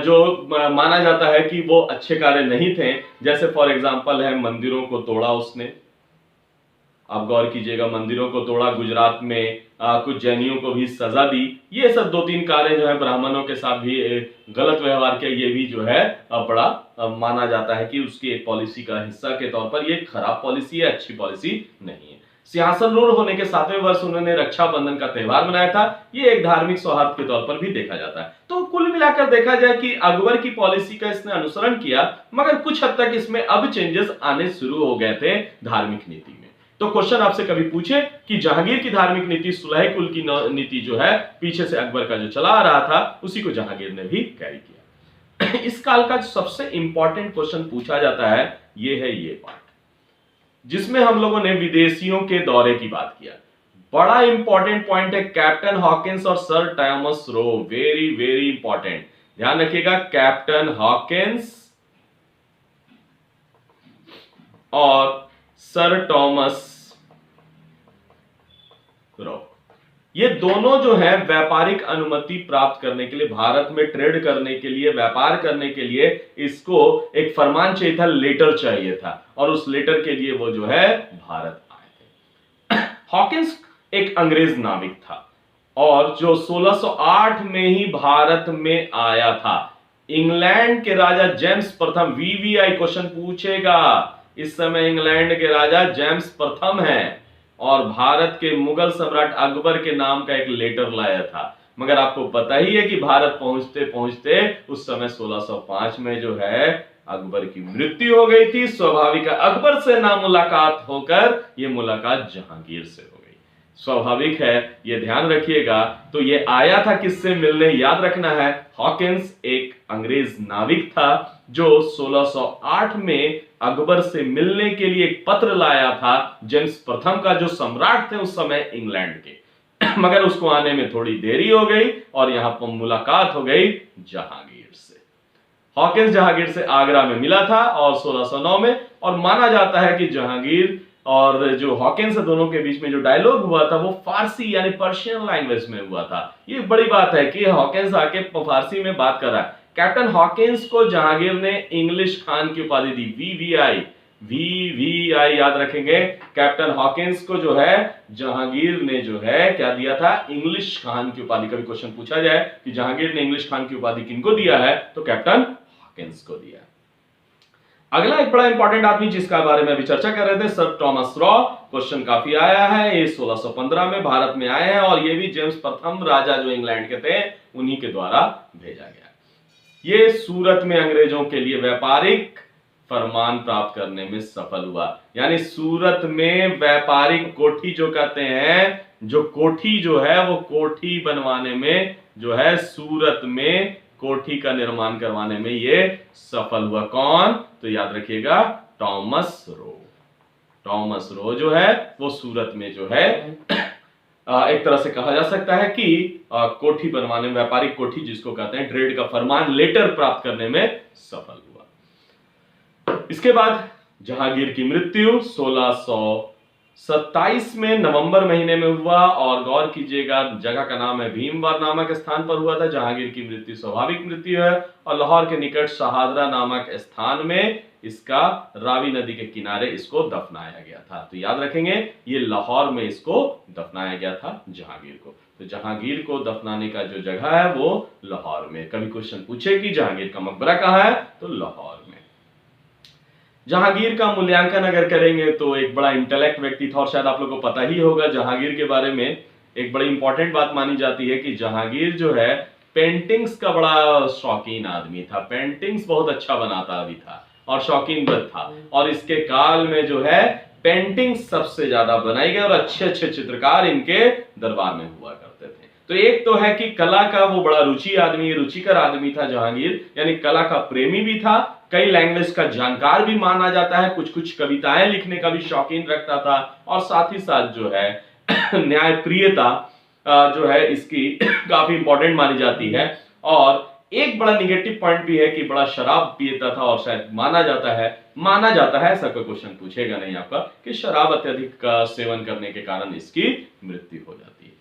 जो माना जाता है कि वो अच्छे कार्य नहीं थे। जैसे फॉर एग्जांपल है मंदिरों को तोड़ा उसने, आप गौर कीजिएगा, मंदिरों को तोड़ा, गुजरात में कुछ जैनियों को भी सजा दी। ये सब 2-3 कार्य जो है ब्राह्मणों के साथ भी गलत व्यवहार किया, ये भी जो है बड़ा माना जाता है कि उसकी एक पॉलिसी का हिस्सा के तौर पर ये खराब पॉलिसी है, अच्छी पॉलिसी नहीं है। सिंहासनरूढ़ होने के 7वें वर्ष उन्होंने रक्षाबंधन का त्यौहार मनाया था, ये एक धार्मिक सौहार्द के तौर पर भी देखा जाता है। तो कुल मिलाकर देखा जाए कि अकबर की पॉलिसी का इसने अनुसरण किया, मगर कुछ हद तक इसमें अब चेंजेस आने शुरू हो गए थे धार्मिक नीति में। तो क्वेश्चन आपसे कभी पूछे कि जहांगीर की धार्मिक नीति, सुलह कुल की नीति जो है पीछे से अकबर का जो चला आ रहा था उसी को जहांगीर ने भी कैरी किया। इस काल का सबसे इंपॉर्टेंट क्वेश्चन पूछा जाता है, ये है ये पार्ट जिसमें हम लोगों ने विदेशियों के दौरे की बात किया। बड़ा इंपॉर्टेंट पॉइंट है, कैप्टन हॉकिंस और sir Thomas Roe, very very important, ध्यान रखिएगा। कैप्टन हॉकिंस और सर थॉमस रो, ये दोनों जो है व्यापारिक अनुमति प्राप्त करने के लिए, भारत में ट्रेड करने के लिए, व्यापार करने के लिए इसको एक फरमान चाहिए था, लेटर चाहिए था, और उस लेटर के लिए वो जो है भारत आए थे। हॉकिंस एक अंग्रेज नाविक था और जो 1608 में ही भारत में आया था। इंग्लैंड के राजा जेम्स प्रथम, वीवीआई क्वेश्चन पूछेगा, इस समय इंग्लैंड के राजा जेम्स प्रथम हैं और भारत के मुगल सम्राट अकबर के नाम का एक लेटर लाया था। मगर आपको पता ही है कि भारत पहुंचते पहुंचते उस समय 1605 में जो है अकबर की मृत्यु हो गई थी। स्वाभाविक है अकबर से ना मुलाकात होकर ये मुलाकात जहांगीर से हो गई। स्वाभाविक है, ये ध्यान रखिएगा। तो ये आया था किससे मिलने, याद रखना है, हॉकिंस एक अंग्रेज नाविक था जो 1608 में अकबर से मिलने के लिए एक पत्र लाया था, जेम्स प्रथम का जो सम्राट थे उस समय इंग्लैंड के। मगर उसको आने में थोड़ी देरी हो गई और यहां पर मुलाकात हो गई जहांगीर से। हॉकिंस जहांगीर से आगरा में मिला था और 1609 में, और माना जाता है कि जहांगीर और जो हॉकिंस दोनों के बीच में जो डायलॉग हुआ था वो फारसी यानी पर्शियन लैंग्वेज में हुआ था। ये बड़ी बात है कि हॉकिंस आके फारसी में बात कर रहा है। कैप्टन हॉकिंस को जहांगीर ने इंग्लिश खान की उपाधि दी, वीवीआई, वीवीआई याद रखेंगे। कैप्टन हॉकिंस को जो है जहांगीर ने जो है क्या दिया था, इंग्लिश खान की उपाधि। कभी क्वेश्चन पूछा जाए कि जहांगीर ने इंग्लिश खान की उपाधि किनको दिया है, तो कैप्टन हॉकिंस को दिया। अगला एक बड़ा इंपॉर्टेंट आदमी जिसका बारे में अभी चर्चा कर रहे थे, सर टॉमस रॉ। क्वेश्चन काफी आया है, ये 1615 में भारत में आए हैं और ये भी जेम्स प्रथम राजा जो इंग्लैंड के थे उन्हीं के द्वारा भेजा गया। ये सूरत में अंग्रेजों के लिए व्यापारिक फरमान प्राप्त करने में सफल हुआ। यानी सूरत में व्यापारिक कोठी जो कहते हैं, जो कोठी जो है वो कोठी बनवाने में जो है सूरत में कोठी का निर्माण करवाने में ये सफल हुआ। कौन? तो याद रखिएगा टॉमस रो। टॉमस रो जो है वो सूरत में जो है एक तरह से कहा जा सकता है कि कोठी बनवाने में, व्यापारिक कोठी जिसको कहते हैं, ट्रेड का फरमान लेटर प्राप्त करने में सफल हुआ। इसके बाद जहांगीर की मृत्यु 1627 में नवंबर महीने में हुआ और गौर कीजिएगा जगह का नाम है भीमवार नामक स्थान पर हुआ था। जहांगीर की मृत्यु स्वाभाविक मृत्यु है और लाहौर के निकट शहादरा नामक स्थान में इसका रावी नदी के किनारे इसको दफनाया गया था। तो याद रखेंगे ये लाहौर में इसको दफनाया गया था जहांगीर को। तो जहांगीर को दफनाने का जो जगह है वो लाहौर में। कभी क्वेश्चन पूछे कि जहांगीर का मकबरा कहाँ है, तो लाहौर में। जहांगीर का मूल्यांकन अगर करेंगे तो एक बड़ा इंटेलेक्ट व्यक्ति था और शायद आप लोगों को पता ही होगा जहांगीर के बारे में एक बड़ी इंपॉर्टेंट बात मानी जाती है कि जहांगीर जो है पेंटिंग्स का बड़ा शौकीन आदमी था। पेंटिंग्स बहुत अच्छा बनाता भी था और शौकीन भी था और इसके काल में जो है पेंटिंग सबसे ज्यादा बनाई गई और अच्छे अच्छे चित्रकार इनके दरबार में हुआ करते थे। तो एक तो है कि कला का वो बड़ा रुचिकर आदमी था जहांगीर, यानी कला का प्रेमी भी था, कई लैंग्वेज का जानकार भी माना जाता है, कुछ कुछ कविताएं लिखने का भी शौकीन रखता था और साथ ही साथ जो है न्यायप्रियता जो है इसकी काफी इंपॉर्टेंट मानी जाती है। और एक बड़ा निगेटिव पॉइंट भी है कि बड़ा शराब पीता था और शायद माना जाता है ऐसा कोई क्वेश्चन पूछेगा नहीं आपका कि शराब अत्यधिक का सेवन करने के कारण इसकी मृत्यु हो जाती है।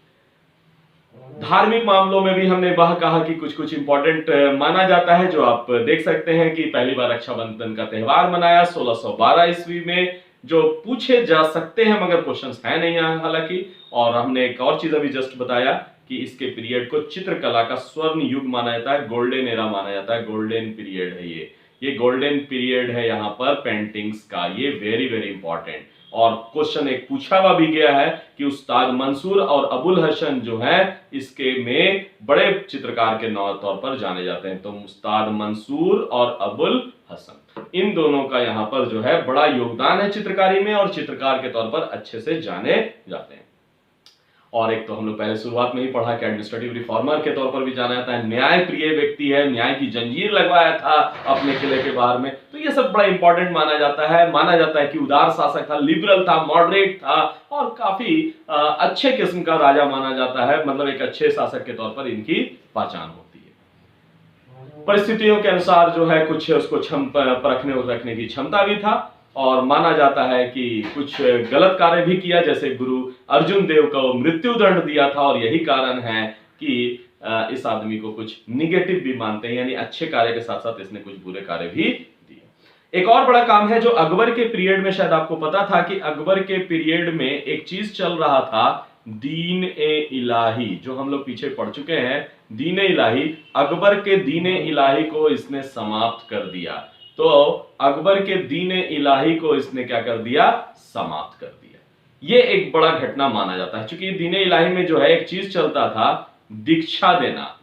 धार्मिक मामलों में भी हमने वह कहा कि कुछ कुछ इंपॉर्टेंट माना जाता है जो आप देख सकते हैं कि पहली बार रक्षाबंधन का त्योहार मनाया 1612 ईस्वी में, जो पूछे जा सकते हैं मगर क्वेश्चंस है नहीं हालांकि। और हमने एक और चीज अभी जस्ट बताया कि इसके पीरियड को चित्रकला का स्वर्ण युग माना जाता है, गोल्डन एरा माना जाता है, गोल्डन पीरियड है ये गोल्डन पीरियड है यहाँ पर पेंटिंग्स का, ये वेरी वेरी इंपॉर्टेंट। और क्वेश्चन एक पूछा हुआ भी गया है कि उस्ताद मंसूर और अबुल हसन जो है इसके में बड़े चित्रकार के तौर पर जाने जाते हैं। तो उस्ताद मंसूर और अबुल हसन इन दोनों का यहाँ पर जो है बड़ा योगदान है चित्रकारी में और चित्रकार के तौर पर अच्छे से जाने जाते हैं। और एक तो हम लोग पहले शुरुआत में ही पढ़ा कि एडमिनिस्ट्रेटिव रिफॉर्मर के तौर पर भी जाना जाता है, न्याय प्रिय व्यक्ति है, न्याय की जंजीर लगवाया था अपने किले के बाहर में। तो ये सब बड़ा इंपॉर्टेंट माना जाता है कि उदार शासक था, लिबरल था, मॉडरेट था और काफी अच्छे किस्म का राजा माना जाता है, मतलब एक अच्छे शासक के तौर पर इनकी पहचान होती है। परिस्थितियों के अनुसार जो है कुछ उसको रखने की क्षमता भी था और माना जाता है कि कुछ गलत कार्य भी किया, जैसे गुरु अर्जुन देव को मृत्यु दंड दिया था और यही कारण है कि इस आदमी को कुछ निगेटिव भी मानते हैं, यानी अच्छे कार्य के साथ साथ इसने कुछ बुरे कार्य भी दिए। एक और बड़ा काम है जो अकबर के पीरियड में, शायद आपको पता था कि अकबर के पीरियड में एक चीज चल रहा था, दीन ए इलाही, जो हम लोग पीछे पढ़ चुके हैं। दीन ए इलाही, अकबर के दीन ए इलाही को इसने समाप्त कर दिया। तो अकबर के दीन ए इलाही को इसने क्या कर दिया? समाप्त कर दिया। ये एक बड़ा घटना माना जाता है, क्योंकि दीन ए इलाही में जो है एक चीज चलता था, दीक्षा देना,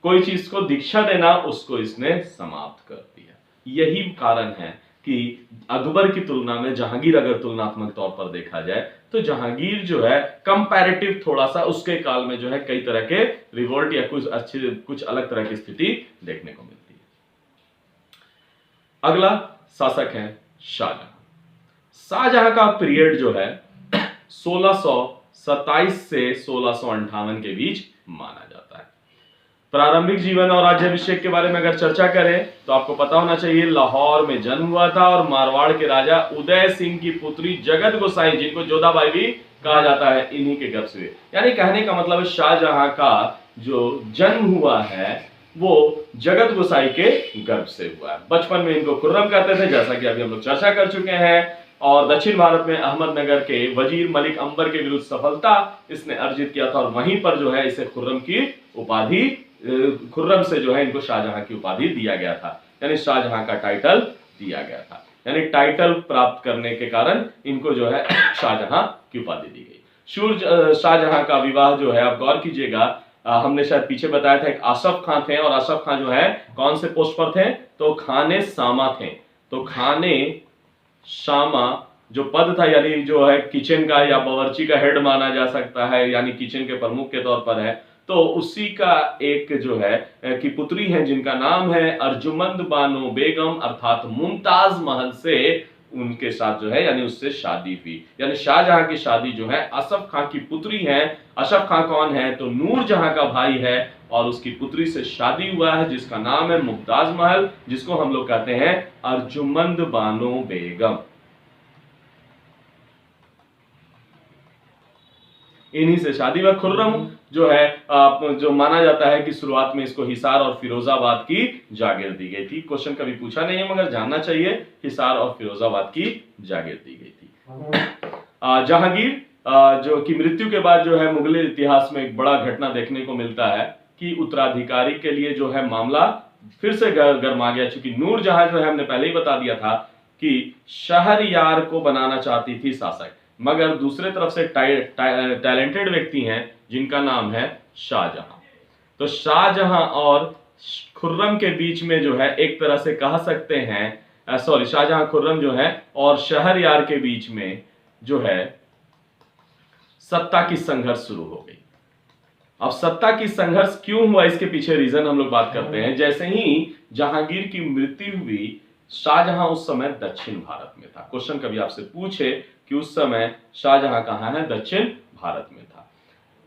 कोई चीज को दीक्षा देना, उसको इसने समाप्त कर दिया। यही कारण है कि अकबर की तुलना में जहांगीर अगर तुलनात्मक तौर पर देखा जाए तो जहांगीर जो है कंपैरेटिव थोड़ा सा उसके काल में जो है कई तरह के रिवोल्ट या कुछ अलग तरह की स्थिति देखने को मिलती है। अगला शासक है शाहजहां। शाहजहां का पीरियड जो है 1627 से 1658 के बीच माना जाता है। प्रारंभिक जीवन और राज्याभिषेक के बारे में अगर चर्चा करें तो आपको पता होना चाहिए लाहौर में जन्म हुआ था और मारवाड़ के राजा उदय सिंह की पुत्री जगत गोसाई, जिनको जोधाबाई भी कहा जाता है, इन्हीं के गर्भ से। यानी कहने का मतलब है शाहजहां का जो जन्म हुआ है वो जगत गोसाई के गर्भ से हुआ है। बचपन में इनको खुर्रम कहते थे, जैसा कि अभी हम लोग चर्चा कर चुके हैं। और दक्षिण भारत में अहमदनगर के वजीर मलिक अंबर के विरुद्ध सफलता इसने अर्जित किया था और वहीं पर जो है इसे खुर्रम की उपाधि, खुर्रम से जो है इनको शाहजहां की उपाधि दिया गया था। यानी शाहजहां का टाइटल दिया गया था। यानी टाइटल प्राप्त करने के कारण इनको जो है शाहजहां की उपाधि दी गई। शूर शाहजहां का विवाह जो है, आप गौर कीजिएगा, हमने शायद पीछे बताया था, एक आसफ खां थे और आसफ खां जो है कौन से पोस्ट पर थे, तो खाने सामा थे। तो खाने शामा जो पद था, यानी जो है किचन का या बावर्ची का हेड माना जा सकता है, यानी किचन के प्रमुख के तौर पर है, तो उसी का एक जो है की पुत्री है जिनका नाम है अर्जुमंद बानो बेगम अर्थात मुमताज महल से उनके साथ जो है यानी उससे शादी हुई। यानी शाहजहां की शादी जो है असफ खां की पुत्री है। असफ खां कौन है, तो नूरजहां का भाई है और उसकी पुत्री से शादी हुआ है जिसका नाम है मुमताज महल, जिसको हम लोग कहते हैं अर्जुमंद बानो बेगम। इन्हीं से शादी हुआ। खुर्रम जो है जो माना जाता है कि शुरुआत में इसको हिसार और फिरोजाबाद की जागीर दी गई थी। क्वेश्चन कभी पूछा नहीं है मगर जानना चाहिए, हिसार और फिरोजाबाद की जागीर दी गई थी। जहांगीर जो की मृत्यु के बाद जो है मुगल इतिहास में एक बड़ा घटना देखने को मिलता है कि उत्तराधिकारी के लिए जो है मामला फिर से गर्मा गया, चूंकि नूरजहां जो है हमने पहले ही बता दिया था कि शहरयार को बनाना चाहती थी शासक, मगर दूसरे तरफ से टैलेंटेड व्यक्ति हैं जिनका नाम है शाहजहां। तो शाहजहां और खुर्रम के बीच में जो है एक तरह से कह सकते हैं, सॉरी, शाहजहां खुर्रम जो है और शहरयार के बीच में जो है सत्ता की संघर्ष शुरू हो गई। अब सत्ता की संघर्ष क्यों हुआ, इसके पीछे रीजन हम लोग बात करते हैं। जैसे ही जहांगीर की मृत्यु हुई, शाहजहां उस समय दक्षिण भारत में था। क्वेश्चन कभी आपसे पूछे कि उस समय शाहजहां कहां है, दक्षिण भारत में था।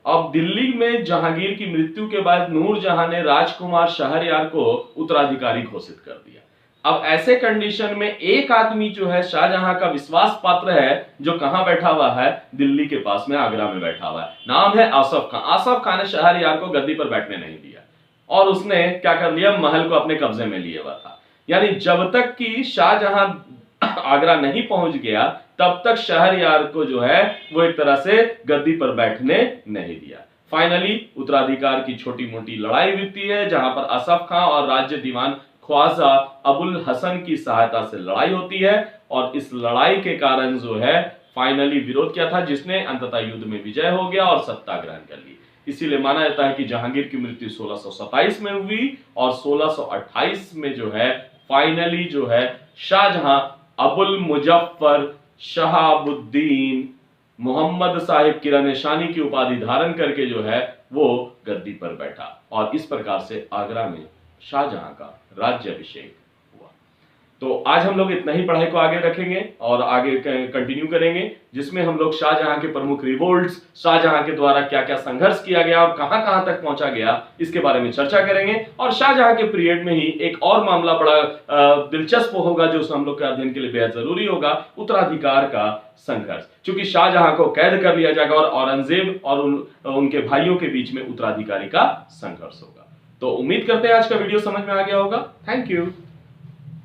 अब दिल्ली में जहांगीर की मृत्यु के बाद नूरजहां ने राजकुमार शहरयार को उत्तराधिकारी घोषित कर दिया। अब ऐसे कंडीशन में एक आदमी जो है शाहजहां का विश्वास पात्र है, जो कहां बैठा हुआ है, दिल्ली के पास में, आगरा में बैठा हुआ है, नाम है आसफ खां। आसफ खां ने शहरयार को गद्दी पर बैठने नहीं दिया और उसने क्या कर लिया, महल को अपने कब्जे में लिए हुआ था। यानी जब तक कि शाहजहां आगरा नहीं पहुंच गया तब तक शहरयार को जो है वो एक तरह से गद्दी पर बैठने नहीं दिया। फाइनली उत्तराधिकार की छोटी मोटी लड़ाई होती है, जहां पर आसफ खां और राज्य दीवान ख्वाजा अबुल हसन की सहायता से लड़ाई होती है और इस लड़ाई के कारण जो है फाइनली विरोध किया था, जिसने अंततः युद्ध में विजय हो गया और सत्ता ग्रहण कर ली। इसीलिए माना जाता है कि जहांगीर की मृत्यु 1627 में हुई और 1628 में जो है फाइनली जो है शाहजहां अबुल मुजफ्फर शहाबुद्दीन मोहम्मद साहिब किरानिशानी की उपाधि धारण करके जो है वो गद्दी पर बैठा और इस प्रकार से आगरा में शाहजहां का राज्याभिषेक हुआ। तो आज हम लोग इतना ही पढ़ाई को आगे रखेंगे और आगे कंटिन्यू करेंगे, जिसमें हम लोग शाहजहां के प्रमुख रिवोल्ट्स, शाहजहां के द्वारा क्या क्या संघर्ष किया गया और कहां कहां तक पहुंचा गया, इसके बारे में चर्चा करेंगे। और शाहजहां के पीरियड में ही एक और मामला बड़ा दिलचस्प होगा जो हम लोग के अध्ययन के लिए बेहद जरूरी होगा, उत्तराधिकार का संघर्ष। क्योंकि शाहजहां को कैद कर लिया जाएगा और औरंगजेब और उनके भाइयों के बीच में उत्तराधिकारी का संघर्ष होगा। तो उम्मीद करते हैं आज का वीडियो समझ में आ गया होगा। Thank you.